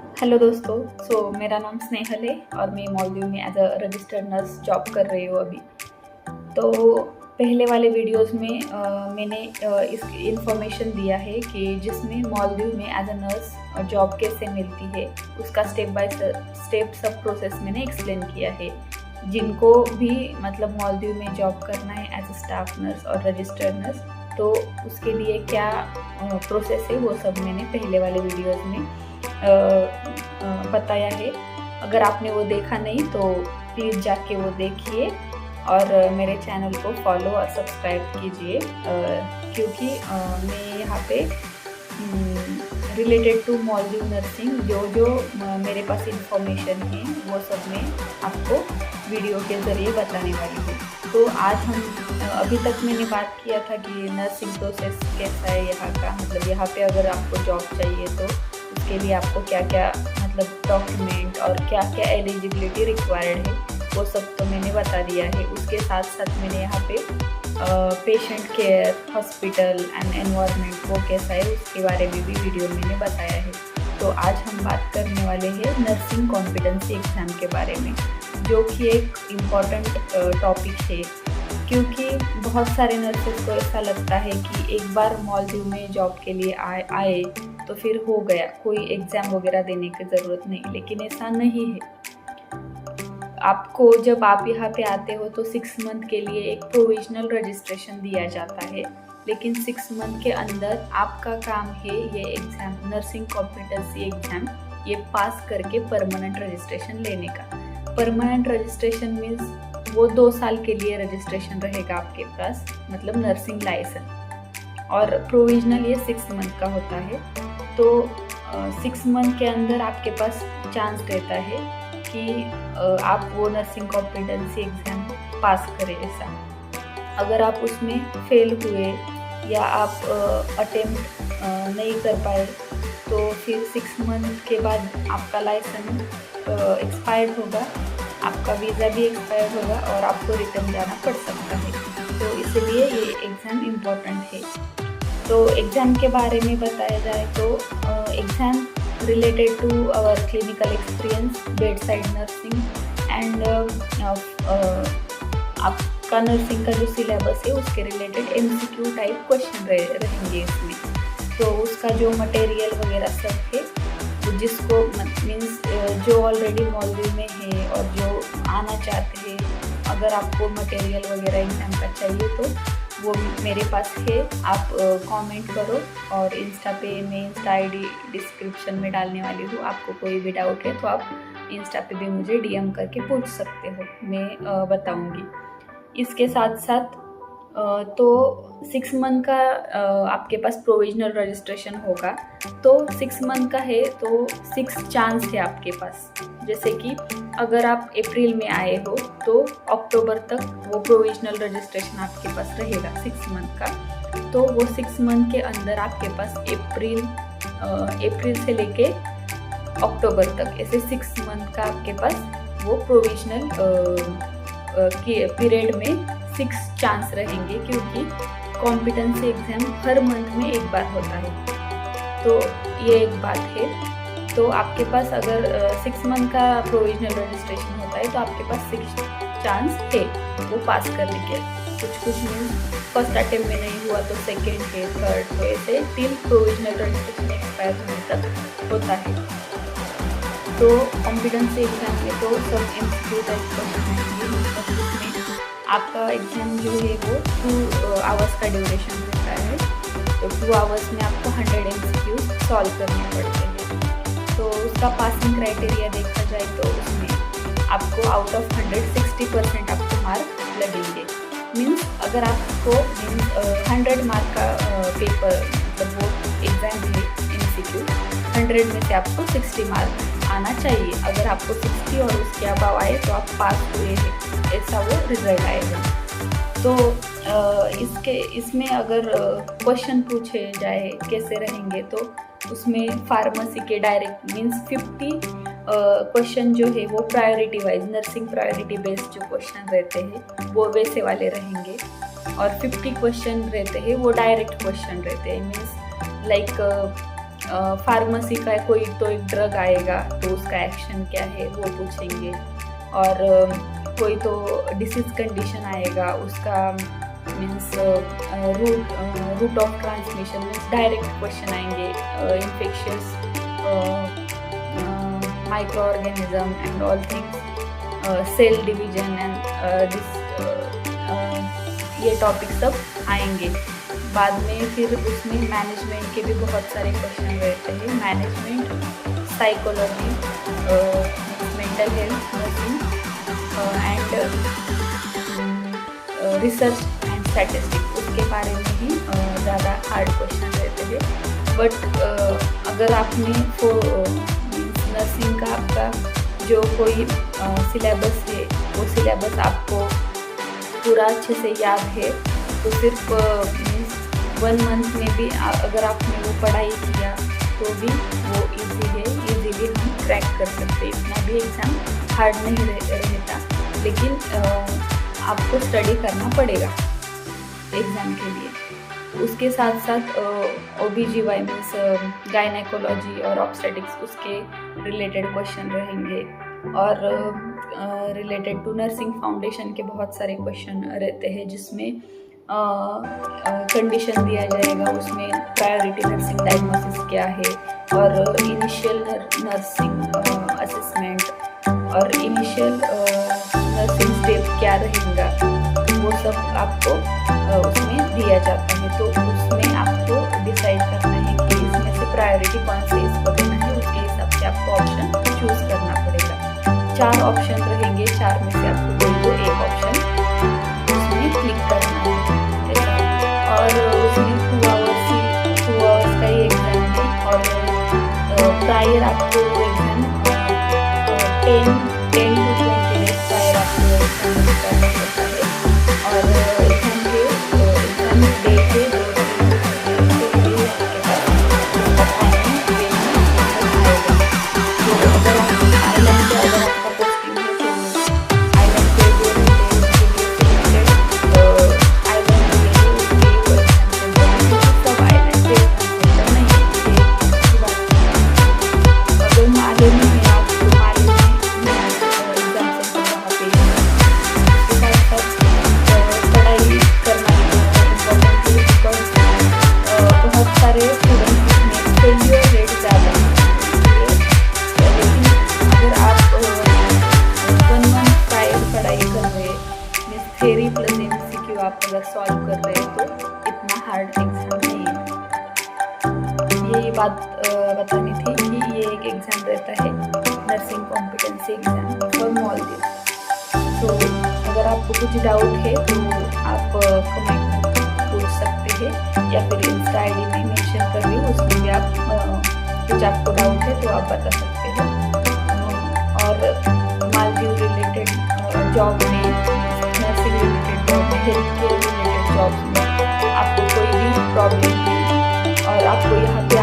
Hello दोस्तों। मेरा नाम स्नेहल है और मैं मालदीव में as a registered nurse job कर रही हूँ अभी। तो पहले वाले वीडियोस में मैंने इस इन्फॉर्मेशन दिया है कि जिसमें मालदीव में एज अ नर्स जॉब कैसे मिलती है, उसका स्टेप बाय स्टेप सब प्रोसेस मैंने एक्सप्लेन किया है। जिनको भी मतलब मालदीव में जॉब करना है एज अ स्टाफ नर्स और रजिस्टर्ड नर्स, तो उसके लिए क्या प्रोसेस है वो सब मैंने पहले वाले वीडियोस में बताया है। अगर आपने वो देखा नहीं तो प्लीज़ जाके वो देखिए और मेरे चैनल को फॉलो और सब्सक्राइब कीजिए, क्योंकि मैं यहाँ पे रिलेटेड टू मालदीव नर्सिंग जो मेरे पास इंफॉर्मेशन है वो सब मैं आपको वीडियो के ज़रिए बताने वाली हूँ। तो आज हम अभी तक मैंने बात किया था कि नर्सिंग प्रोसेस कैसा है यहाँ का, मतलब यहाँ पे अगर आपको जॉब चाहिए तो उसके लिए आपको क्या क्या मतलब डॉक्यूमेंट और क्या क्या एलिजिबिलिटी रिक्वायर्ड है वो सब तो मैंने बता दिया है। उसके साथ साथ मैंने यहाँ पे patient care, hospital and environment वो कैसा है उसके बारे में भी वीडियो मैंने बताया है। तो आज हम बात करने वाले हैं नर्सिंग कॉम्पिटेंसी एग्ज़ाम के बारे में, जो कि एक इम्पॉर्टेंट टॉपिक है, क्योंकि बहुत सारे नर्सेस को ऐसा लगता है कि एक बार मालदीव में जॉब के लिए आए तो फिर हो गया, कोई एग्ज़ाम वगैरह देने की ज़रूरत नहीं, लेकिन ऐसा नहीं है। आपको जब आप यहाँ पे आते हो तो 6 मंथ के लिए एक प्रोविजनल रजिस्ट्रेशन दिया जाता है, लेकिन 6 मंथ के अंदर आपका काम है ये एग्ज़ाम, नर्सिंग कॉम्पिटेंसी एग्ज़ाम, ये पास करके परमानेंट रजिस्ट्रेशन लेने का। परमानेंट रजिस्ट्रेशन मीन्स वो 2 साल के लिए रजिस्ट्रेशन रहेगा आपके पास, मतलब नर्सिंग लाइसेंस। और प्रोविजनल ये 6 मंथ का होता है। तो 6 मंथ के अंदर आपके पास चांस रहता है कि आप वो नर्सिंग कॉम्पिटेंसी एग्ज़ाम पास करें। ऐसा अगर आप उसमें फेल हुए या आप अटेम्प्ट नहीं कर पाए तो फिर 6 मंथ के बाद आपका लाइसेंस एक्सपायर्ड होगा, आपका वीज़ा भी एक्सपायर्ड होगा और आपको रिटर्न जाना पड़ सकता है। तो इसलिए ये एग्ज़ाम इम्पॉर्टेंट है। तो एग्ज़ाम के बारे में बताया जाए तो exam related to our clinical experience, bedside nursing and आपका नर्सिंग का जो सिलेबस है उसके रिलेटेड MCQ टाइप क्वेश्चन रहेंगे इसमें। तो उसका जो मटेरियल वगैरह सब है, तो जिसको मीन्स जो ऑलरेडी मालदीव में है और जो आना चाहते हैं, अगर आपको मटेरियल वगैरह एग्ज़ाम का चाहिए तो वो मेरे पास है। आप कमेंट करो और इंस्टा पे मैं इंस्टा ID डिस्क्रिप्शन में डालने वाली हूँ। आपको कोई भी डाउट है तो आप इंस्टा पे भी मुझे DM करके पूछ सकते हो, मैं बताऊँगी। इसके साथ साथ तो 6 मंथ का आपके पास प्रोविजनल रजिस्ट्रेशन होगा। तो 6 मंथ का है तो 6 चांस है आपके पास। जैसे कि अगर आप अप्रैल में आए हो तो अक्टूबर तक वो प्रोविजनल रजिस्ट्रेशन आपके पास रहेगा 6 मंथ का। तो वो 6 मंथ के अंदर आपके पास अप्रैल से लेके अक्टूबर तक ऐसे 6 मंथ का आपके पास वो प्रोविजनल पीरियड में 6 चांस रहेंगे, क्योंकि कॉम्पिटेंसी एग्ज़ाम हर मंथ में एक बार होता है। तो ये एक बात है। तो आपके पास अगर 6 मंथ का प्रोविजनल रजिस्ट्रेशन होता है तो आपके पास 6 चांस है वो पास करने के। कुछ मीन्स फर्स्ट अटेम्प्ट में नहीं हुआ तो सेकेंड है, थर्ड, तो ऐसे टिल प्रोविजनल रजिस्ट्रेशन एक्सपायर होने तक होता है। तो कॉम्पिटेंसी एग्ज़ाम में तो सब MCQ टाइप क्वेश्चन आएंगे। उसमें आपका एग्ज़ाम जो है वो 2 आवर्स का ड्यूरेशन रहता है। तो 2 आवर्स में आपको 100 MCQ सॉल्व करने पड़ते हैं। तो उसका पासिंग क्राइटेरिया देखा जाए तो उसमें आपको आउट ऑफ 100 60% आपको मार्क लगेंगे। मीन्स अगर आपको 100 मार्क का पेपर मतलब वो एग्ज़ाम है MCQ, 100 में से आपको 60 मार्क आना चाहिए। अगर आपको 60 और उसके अबाव आए तो आप पास हुए हैं, ऐसा वो रिजल्ट आएगा। तो इसमें अगर क्वेश्चन पूछे जाए कैसे रहेंगे तो उसमें फार्मेसी के डायरेक्ट मीन्स 50 क्वेश्चन जो है वो priority wise nursing priority based जो क्वेश्चन रहते हैं वो वैसे वाले रहेंगे, और 50 क्वेश्चन रहते हैं वो डायरेक्ट क्वेश्चन रहते हैं। मीन्स लाइक फार्मेसी का कोई तो एक ड्रग आएगा तो उसका एक्शन क्या है वो पूछेंगे, और कोई तो डिसीज कंडीशन आएगा उसका means route of transmission means direct question आएंगे, infectious microorganism and all things, cell division and this ये टॉपिक सब आएंगे। बाद में फिर उसमें मैनेजमेंट के भी बहुत सारे क्वेश्चन रहते हैं, management, psychology, mental health, nursing and research and statistics, उसके बारे में ही ज़्यादा हार्ड क्वेश्चन रहते हैं। बट अगर आपने नर्सिंग का आपका जो कोई सिलेबस है वो सिलेबस आपको पूरा अच्छे से याद है तो सिर्फ 1 मंथ में भी अगर आपने वो पढ़ाई किया तो भी वो इजी है, इजीली हम क्रैक कर सकते हैं। इतना भी एग्ज़ाम हार्ड नहीं रहता, लेकिन आपको स्टडी करना पड़ेगा एग्ज़ाम के लिए। उसके साथ साथ OBGY मीन्स गायनेकोलॉजी और ऑब्स्टेटिक्स, उसके रिलेटेड क्वेश्चन रहेंगे, और रिलेटेड टू नर्सिंग फाउंडेशन के बहुत सारे क्वेश्चन रहते हैं जिसमें कंडीशन दिया जाएगा, उसमें प्रायोरिटी नर्सिंग डायग्नोसिस क्या है, और इनिशियल नर्सिंग असेसमेंट और इनिशियल नर्सिंग स्टेप क्या रहेगा, वो सब आपको उसमें दिया जाता है। तो उसमें आपको डिसाइड करना है कि इसमें से प्रायोरिटी कौन से इसको देना है, उसके हिसाब से आपको ऑप्शन चूज़ करना पड़ेगा। 4 ऑप्शन रहेंगे, 4 में से आपको कोई तो एक ऑप्शन उसमें क्लिक करना है ऐसा। और उसमें 2 आवर्स का ही एग्ज़ाम है, और प्रायर आपको एग्ज़ाम 10 to 20 डेज प्रायर आपको एग्ज़ाम करना होता है, और एग्ज़ाम डे के 2 थ्योरी प्लस MCQ आप अगर सॉल्व कर रहे हैं तो इतना हार्ड एग्ज़ाम नहीं है। ये बात बतानी थी कि ये एक एग्ज़ाम रहता है nursing competency exam for Maldives. तो अगर आपको कुछ डाउट है तो आप कमेंट में पूछ सकते हैं, या फिर इंस्टा ID में मेंशन कर रही हूँ, उसमें भी आप कुछ आपको डाउट है तो आप बता सकते हो। और मालदीव रिलेटेड जॉब में, नर्सिंग रिलेटेड जॉब में, हेल्थ केयर रिलेटेड जॉब्स में आपको कोई भी प्रॉब्लम है और आपको यहाँ पे